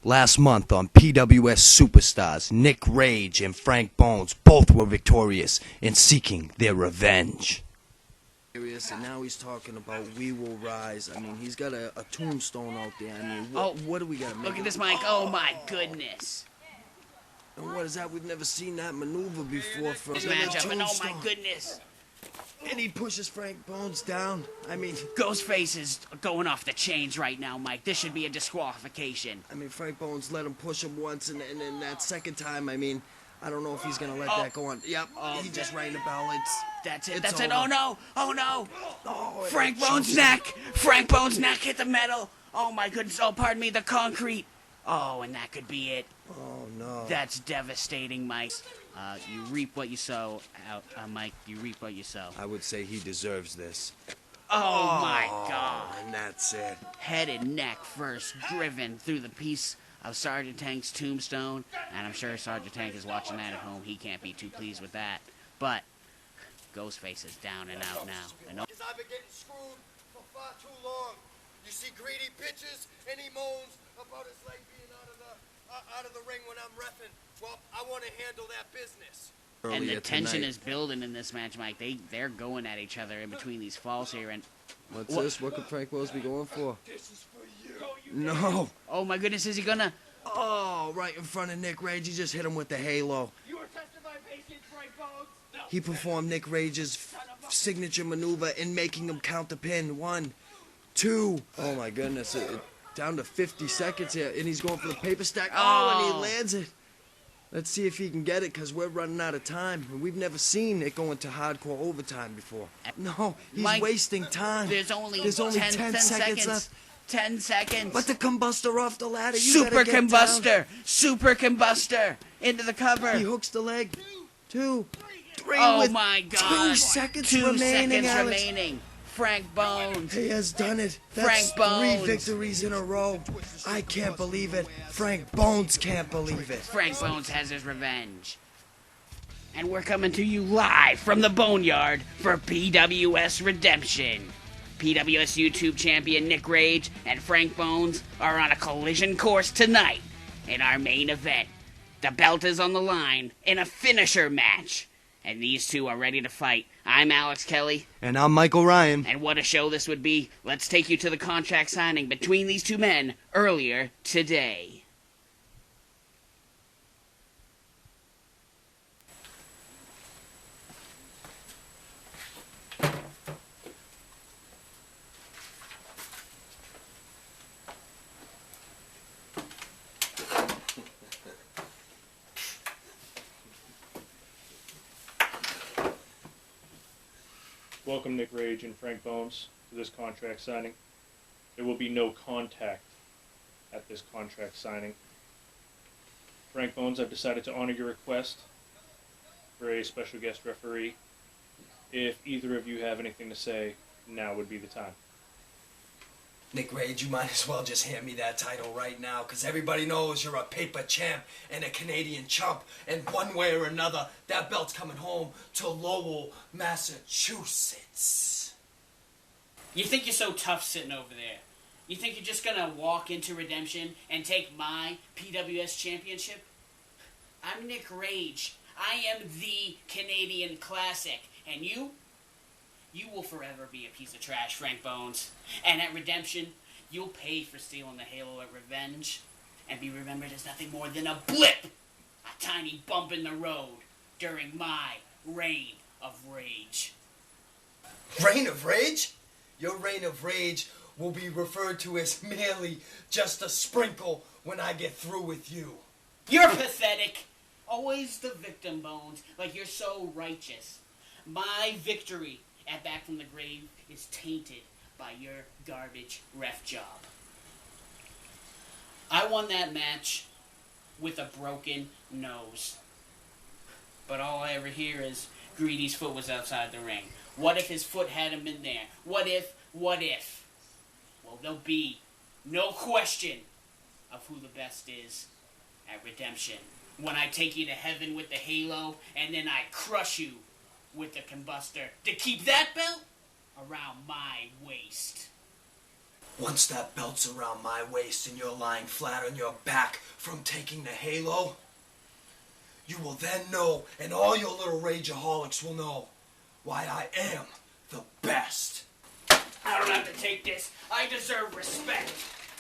Last month on PWS Superstars, Nick Rage and Frank Bones both were victorious in seeking their revenge. And now he's talking about we will rise. I mean, he's got a tombstone out there. I mean, what do we got to make? Look at this, Mike. Oh, my goodness. And what is that? We've never seen that maneuver before from This matchup, and oh, my goodness. And he pushes Frank Bones down. I mean, Ghostface is going off the chains right now, Mike. This should be a disqualification. I mean, Frank Bones let him push him once, and then that second time, I mean, I don't know if he's going to let that go on. Yep, he just rang the bell. That's it. It's That's it. over. Oh, no. Oh, no. Oh, Frank Bones' neck. Frank Bones' neck hit the metal. Oh, my goodness. Oh, pardon me, the concrete. Oh, and that could be it. Oh, no. That's devastating, Mike. You reap what you sow, Mike. You reap what you sow. I would say he deserves this. Oh, my God. And that's it. Head and neck first, driven through the piece of Sergeant Tank's tombstone. And I'm sure Sergeant Tank is watching that at home. He can't be too pleased with that. But Ghostface is down and out now. And Because I've been getting screwed for far too long. You see Gree-D bitches and he moans about his leg being out of the ring when I'm reffing. Well, I want to handle that business. And the Earlier tension tonight. is building in this match, Mike. They're going at each other in between these falls here. And What's this? What could Frank Bones be going for? No. oh my goodness, is he gonna? Oh, right in front of Nick Rage. He just hit him with the halo. You are testing my patience, Frank Bones. No. He performed Nick Rage's signature maneuver in making him count the pin. 1, 2. Oh, my goodness. Down to 50 seconds here, and he's going for the paper stack. Oh, and he lands it. Let's see if he can get it, because we're running out of time. We've never seen it go into hardcore overtime before. No, he's Mike, wasting time. There's only 10 seconds seconds left. 10 seconds. But the combustor off the ladder. You Super gotta get combustor. down. Super combustor. Into the cover. He hooks the leg. 2, 3 Oh with my God. 2 seconds 2 remaining, seconds Alex. remaining. Frank Bones. He has done it. Frank That's Bones. 3 victories in a row. I can't believe it. Frank Bones can't believe it. Frank Bones has his revenge. And we're coming to you live from the Boneyard for PWS Redemption. PWS YouTube champion Nick Rage and Frank Bones are on a collision course tonight in our main event. The belt is on the line in a finisher match. And these two are ready to fight. I'm Alex Kelly. And I'm Michael Ryan. And what a show this would be. Let's take you to the contract signing between these two men earlier today. Welcome Nick Rage and Frank Bones to this contract signing. There will be no contact at this contract signing. Frank Bones, I've decided to honor your request for a special guest referee. If either of you have anything to say, now would be the time. Nick Rage, you might as well just hand me that title right now, because everybody knows you're a paper champ and a Canadian chump, and one way or another, that belt's coming home to Lowell, Massachusetts. You think you're so tough sitting over there? You think you're just gonna walk into Redemption and take my PWS championship? I'm Nick Rage. I am the Canadian Classic. And you will forever be a piece of trash, Frank Bones. And at Redemption, you'll pay for stealing the halo at Revenge and be remembered as nothing more than a blip, a tiny bump in the road during my reign of rage. Reign of Rage? Your reign of rage will be referred to as merely just a sprinkle when I get through with you. You're pathetic. Always the victim, Bones, like you're so righteous. My victory at Back from the Grave is tainted by your garbage ref job. I won that match with a broken nose. But all I ever hear is Gree-D's foot was outside the ring. What if his foot hadn't been there? What if? Well, there'll be no question of who the best is at Redemption. When I take you to heaven with the halo, and then I crush you with the combustor to keep that belt around my waist. Once that belt's around my waist and you're lying flat on your back from taking the halo, you will then know, and all your little rageaholics will know, why I am the best. I don't have to take this. I deserve respect.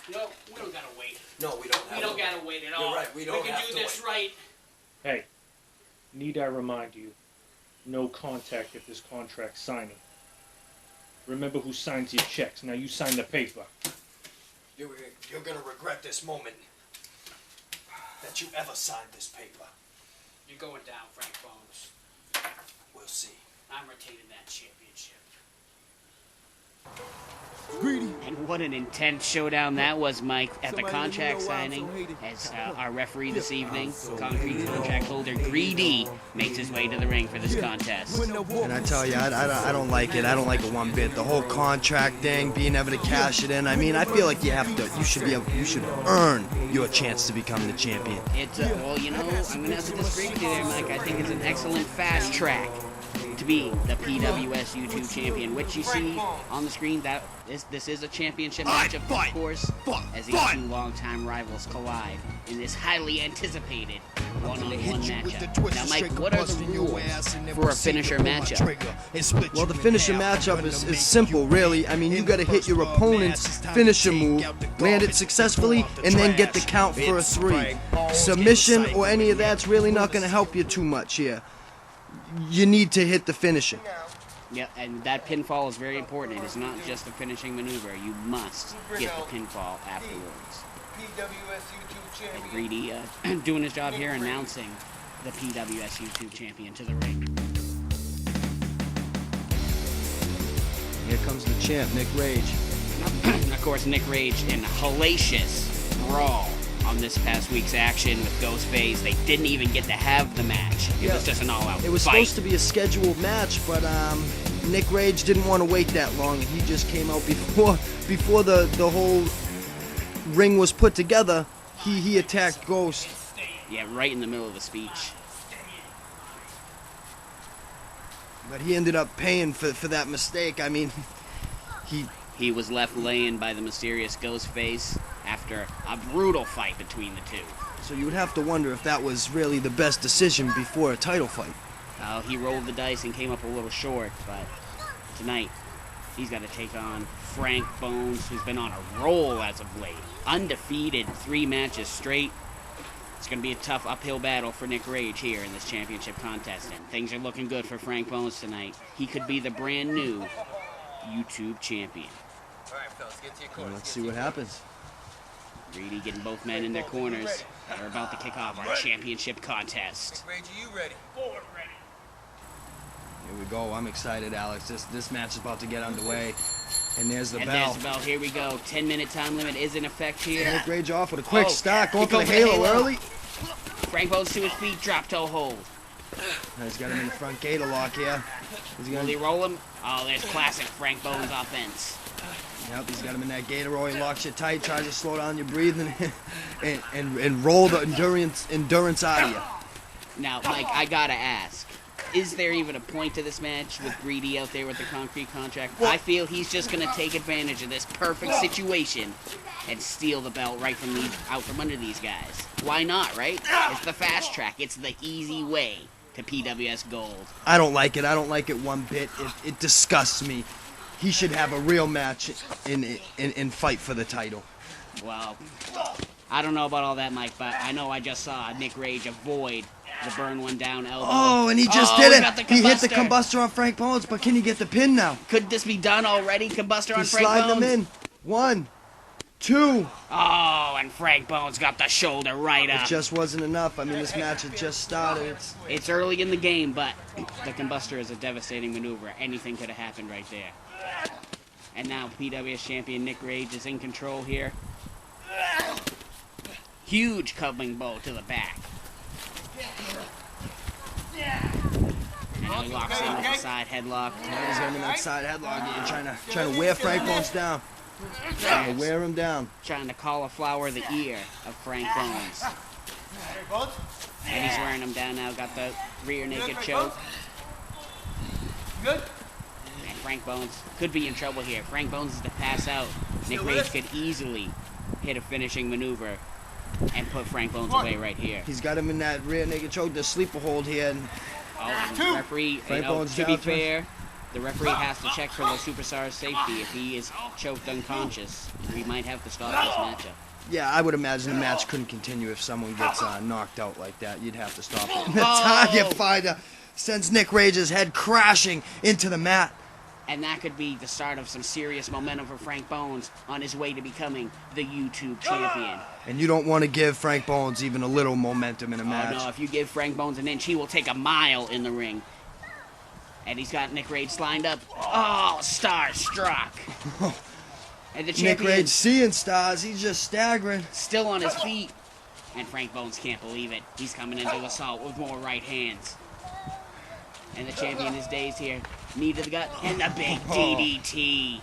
You know, we don't gotta wait. No, we don't have We don't gotta wait at all. You're right, we don't can have do to this wait. right. Hey, need I remind you, no contact at this contract signing. Remember who signs your checks. Now you sign the paper. You're gonna regret this moment that you ever signed this paper. You're going down, Frank Bones. We'll see. I'm retaining that championship. Gree-D. And what an intense showdown that was, Mike, at the contract signing. As our referee this evening, concrete contract holder Gree-D, makes his way to the ring for this contest. And I tell you, I don't like it. I don't like it one bit. The whole contract thing, being able to cash it in. I mean, I feel like you should earn your chance to become the champion. It's, well, you know, I'm going to have to disagree with you there, Mike. I think it's an excellent fast track to be the PWS YouTube champion, which you see on the screen. This is a championship matchup, of course, as these two longtime rivals collide in this highly anticipated one-on-one matchup. Now, Mike, what are the rules for a finisher matchup? Well, the finisher matchup is simple, really. I mean, you got to hit your opponent's finisher move, land it successfully, and then get the count for a 3. Submission or any of that's really not going to help you too much here. You need to hit the finisher. Yeah, and that pinfall is very important. It is not just a finishing maneuver. You must get the pinfall afterwards. PWS YouTube And Gree-D doing his job here, announcing the PWS YouTube champion to the ring. Here comes the champ, Nick Rage. Of course, Nick Rage in hellacious brawl on this past week's action with Ghostface. They didn't even get to have the match. It was just an all-out fight. It was supposed to be a scheduled match, but Nick Rage didn't want to wait that long. He just came out before the whole ring was put together. He attacked Ghost. Yeah, right in the middle of the speech. But he ended up paying for that mistake. I mean, He was left laying by the mysterious Ghostface after a brutal fight between the two. so you would have to wonder if that was really the best decision before a title fight. He rolled the dice and came up a little short, but tonight he's got to take on Frank Bones, who's been on a roll as of late. Undefeated 3 matches straight. It's going to be a tough uphill battle for Nick Rage here in this championship contest, and things are looking good for Frank Bones tonight. He could be the brand new YouTube champion. All right, fellas, get to your Well, corners. let's see what happens. Gree-D getting both men in their corners. They're about to kick off our championship contest. Rage, are you ready? Here we go. I'm excited, Alex. This match is about to get underway. And there's the And bell. there's the bell. Here we go. 10-minute time limit is in effect here. Nick Rage off with a quick Oh, start, going he for the goes for the halo halo. early. Frank Bones to his feet, drop toe hold. He's got him in the front gator lock here. He's Will gonna, he roll him? Oh, there's classic Frank Bones offense. yep, he's got him in that gator roll. He locks you tight, tries to slow down your breathing, and roll the endurance out of you. Now, Mike, I gotta ask. Is there even a point to this match with Gree-D out there with the concrete contract? I feel he's just going to take advantage of this perfect situation and steal the belt right from out from under these guys. Why not, right? It's the fast track. It's the easy way to PWS Gold. I don't like it. I don't like it one bit. It disgusts me. He should have a real match and fight for the title. Well, I don't know about all that, Mike, but I know I just saw Nick Rage avoid the burn one down elbow. Oh, and he just Oh, did he it. got the He hit the combustor. combustor on Frank Bones, but can he get the pin now? Could this be done already? Combustor on He's Frank sliding Bones? him in. 1, 2. Oh, and Frank Bones got the shoulder right It up. just wasn't enough. I mean, this match had just started. It's early in the game, but the combustor is a devastating maneuver. Anything could have happened right there. And now PWS champion Nick Rage is in control here. Huge cubbing blow to the back. And now he locks in with a side headlock. Now he's got him in that side headlock again, trying to wear Frank Bones down. Trying to wear him down. Trying to cauliflower the ear of Frank Bones. And he's wearing him down now. Got the rear naked choke. Good? And Frank Bones could be in trouble here. Frank Bones is to pass out. Nick Rage could easily hit a finishing maneuver and put Frank Bones away right here. He's got him in that rear naked choke, the sleeper hold here. And Oh, the referee, Frank Bones to be down to- fair, the referee has to check for the superstar's safety. If he is choked unconscious, we might have to stop this matchup. yeah, I would imagine the match couldn't continue if someone gets knocked out like that. You'd have to stop it. The target finder sends Nick Rage's head crashing into the mat. And that could be the start of some serious momentum for Frank Bones on his way to becoming the YouTube champion. And you don't want to give Frank Bones even a little momentum in a Oh match. no, if you give Frank Bones an inch, he will take a mile in the ring. And he's got Nick Rage lined up. Oh, starstruck. And the Nick champion Rage seeing stars. He's just staggering. still on his feet. And Frank Bones can't believe it. He's coming into assault with more right hands. And the champion is dazed here. Knee to the gut and the big DDT.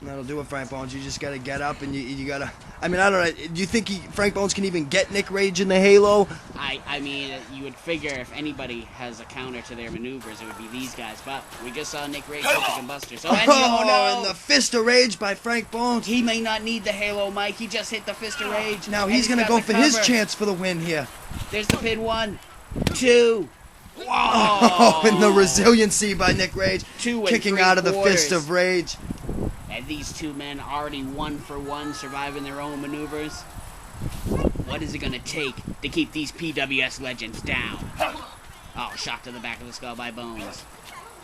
That'll do it, Frank Bones. You just got to get up and you got to... I mean, I don't know. Do you think Frank Bones can even get Nick Rage in the halo? I mean, you would figure if anybody has a counter to their maneuvers, it would be these guys. But we just saw Nick Rage hit the combustor. So, and And the fist of rage by Frank Bones. he may not need the halo, Mike. He just hit the fist of rage. Now And he's going to got go the for his cover. chance for the win here. There's the pin. 1, 2. Oh, and the resiliency by Nick Rage. 2 and Kicking 3 out of the quarters. fist of rage. And these two men already 1 for 1, surviving their own maneuvers. What is it going to take to keep these PWS legends down? Oh, shot to the back of the skull by Bones.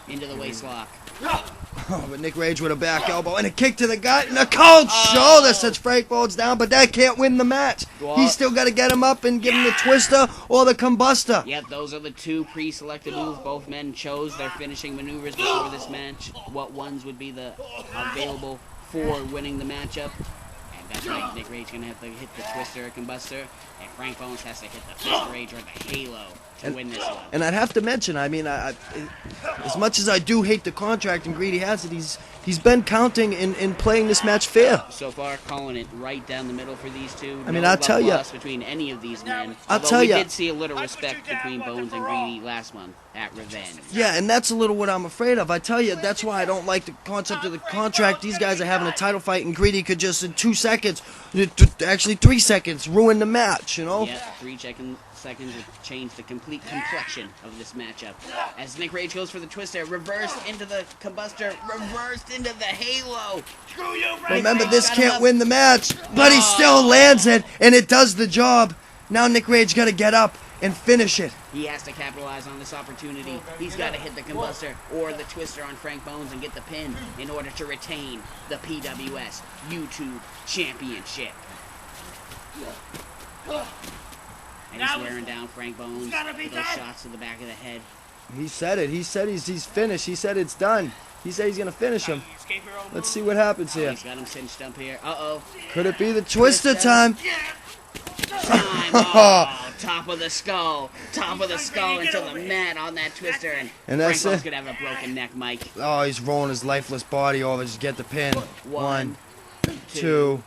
Into the waist lock. Oh, but Nick Rage with a back elbow and a kick to the gut and a cold shoulder sets Frank Bones down, but that can't win the match. What? He's still got to get him up and give him the twister or the combustor. Yep, those are the 2 pre-selected moves. Both men chose their finishing maneuvers before this match. What ones would be the available for winning the matchup. And that's right, Nick Rage going to have to hit the twister or combustor. And Frank Bones has to hit the fist rage or the halo to win this one. And I'd have to mention, I mean, I as much as I do hate the contract and Gree-D has it, he's been counting in playing this match fair. So far, calling it right down the middle for these two. I mean, No I'll love tell ya. lost between any of these men. I'll Although tell we ya. did see a little respect between Bones and Gree-D last month at Revenge. Yeah, and that's a little what I'm afraid of. I tell you, that's why I don't like the concept of the contract. These guys are having a title fight, and Gree-D could just in 2 seconds, actually 3 seconds, ruin the match, you know? Yep, 3 seconds would change the complete complexion of this matchup. As Nick Rage goes for the twister, reversed into the combustor, reversed into the halo. Remember, this can't win the match, but he still lands it, and it does the job. Now Nick Rage got to get up and finish it. He has to capitalize on this opportunity. He's got to hit the combustor or the twister on Frank Bones and get the pin in order to retain the PWS YouTube Championship. And he's wearing down Frank Bones with those shots to the back of the head. He said it. He said he's finished. He said it's done. He said he's going to finish him. Let's see what happens here. He's got him cinched up here. Uh-oh. Could it be the twister time? Time. Oh, top of the skull. Top of the skull into the mat on that twister. And And that's Frank Bones it. could have a broken neck, Mike. Oh, he's rolling his lifeless body over. Just get the pin. 1, 2.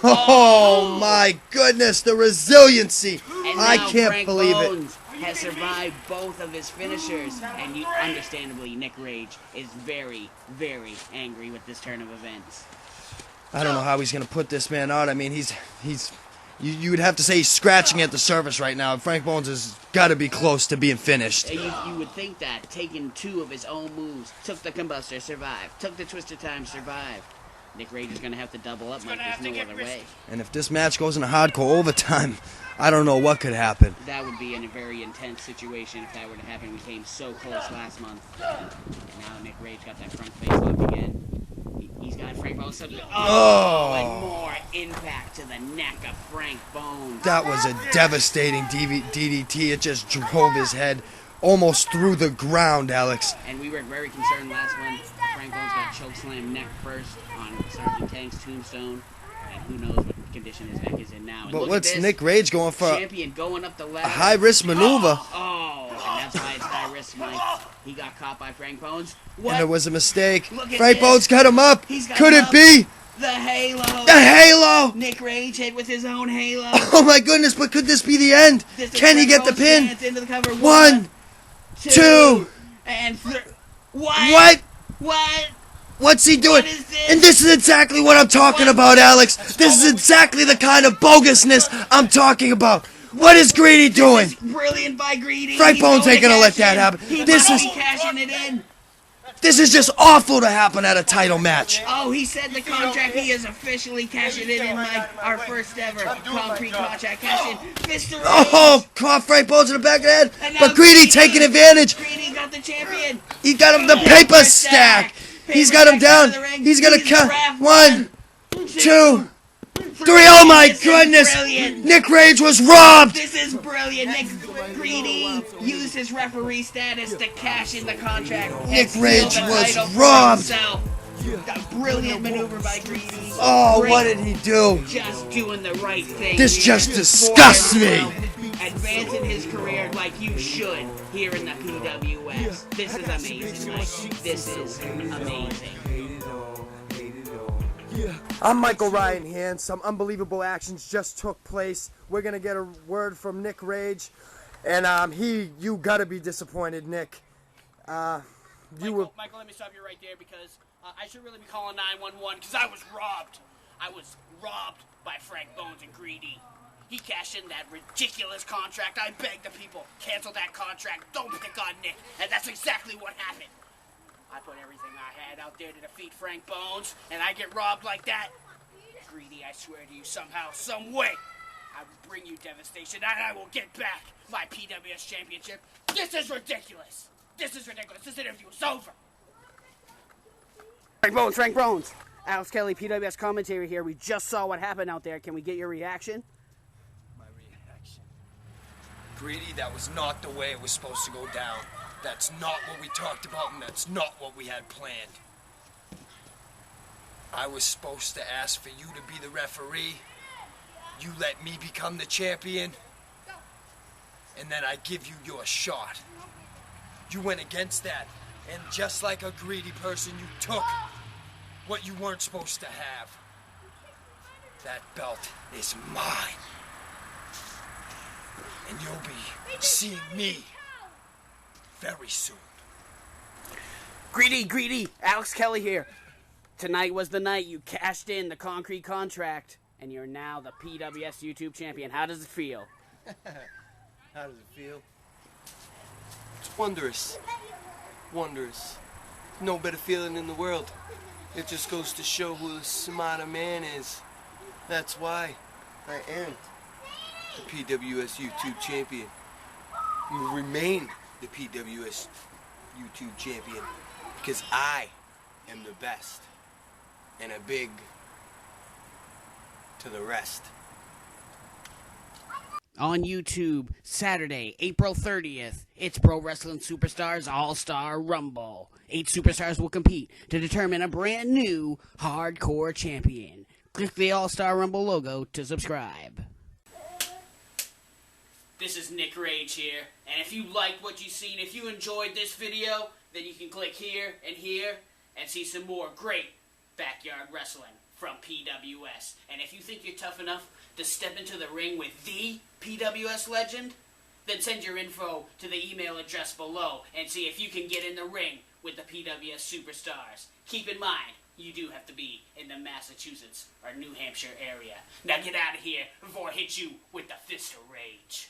Oh, Oh my goodness, the resiliency. And I now can't Frank believe it. Bones has survived both of his finishers, and understandably, Nick Rage is very, very angry with this turn of events. I don't know how he's going to put this man out. I mean, you would have to say he's scratching at the surface right now. Frank Bones has got to be close to being finished. You would think that, taking 2 of his own moves, took the combustor, survived, took the twister time, survived. Nick Rage is going to have to double up, Mike. There's no other way. And if this match goes into hardcore overtime, I don't know what could happen. That would be in a very intense situation if that were to happen. We came so close last month. And now Nick Rage got that front face lock again. He's got Frank Bones. Oh, and more impact to the neck of Frank Bones. That was a devastating DDT. It just drove his head almost through the ground, Alex. And we were very concerned last month. Frank Bones got chokeslammed neck first on Sergeant Tank's tombstone. And who knows what condition his neck is in now. And But look what's at this. Nick Rage going for? Champion going up the ladder. A high-risk maneuver. Oh, and that's why it's high risk, Mike. He got caught by Frank Bones. What? And it was a mistake. Look at Frank this. Bones got him up. He's got Could him it up. be The halo. the halo? Nick Rage hit with his own halo. Oh my goodness, but could this be the end? This is Can he Frank get the Bones' pin? chance into the cover. 1, 2. and 3. What? What? What's he doing? What is this? And this is exactly what I'm talking about, Alex. This is exactly the kind of bogusness I'm talking about. What is Gree-D doing? This is brilliant by Gree-D. Frank He's Bones going ain't to gonna let cash that in. happen. He This must is- be cashing it in. This is just awful to happen at a title match. Oh, he said the contract. He is officially cashing it in our first ever concrete contract cash in. Mr. Rage. Oh, caught Frank Bones in the back of the head. And now But Gree-D taking advantage. Gree-D got the champion. He got him the paper stack. He's got him down. He's gonna count. 1, 2, 3. Oh my goodness. Brilliant. Nick Rage was robbed. This is brilliant. Nick Gree-D used his referee status to cash in the contract. and Nick steal Rage the was title for robbed. himself. A brilliant maneuver by Gree-D. Oh, Great. what did he do? Just doing the right thing. This here just for disgusts me. himself. Advancing his career like you should here in the PWS. This is amazing, Mike. This is amazing. I'm Michael Ryan here, and some unbelievable actions just took place. We're gonna get a word from Nick Rage, and you gotta be disappointed, Nick. Michael, let me stop you right there because I should really be calling 911 because I was robbed. I was robbed by Frank Bones and Gree-D. He cashed in that ridiculous contract. I begged the people, cancel that contract. Don't pick on Nick. And that's exactly what happened. I put everything I had out there to defeat Frank Bones, and I get robbed like that. Gree-D, I swear to you, somehow, some way, I will bring you devastation, and I will get back my PWS championship. This is ridiculous. This is ridiculous. This interview is over. Frank Bones. Alex Kelly, PWS commentator here. We just saw what happened out there. Can we get your reaction? My reaction. Gree-D, that was not the way it was supposed to go down. That's not what we talked about, and that's not what we had planned. I was supposed to ask for you to be the referee. You let me become the champion. And then I give you your shot. You went against that. And just like a greedy person, you took what you weren't supposed to have. That belt is mine. And you'll be seeing me very soon. Gree-D, Alex Kelly here. Tonight was the night you cashed in the concrete contract, and you're now the PWS YouTube champion. How does it feel? How does it feel? It's wondrous. Wondrous. No better feeling in the world. It just goes to show who the smarter man is. That's why I am the PWS YouTube champion. You remain the PWS YouTube champion because I am the best and a big to the rest. On YouTube, Saturday, April 30th, it's Pro Wrestling Superstars All-Star Rumble. 8 superstars will compete to determine a brand new hardcore champion. Click the All-Star Rumble logo to subscribe. This is Nick Rage here, and if you liked what you've seen, if you enjoyed this video, then you can click here and see some more great backyard wrestling from PWS. And if you think you're tough enough to step into the ring with the PWS legend, then send your info to the email address below and see if you can get in the ring with the PWS superstars. Keep in mind, you do have to be in the Massachusetts or New Hampshire area. Now get out of here before I hit you with the fist of rage.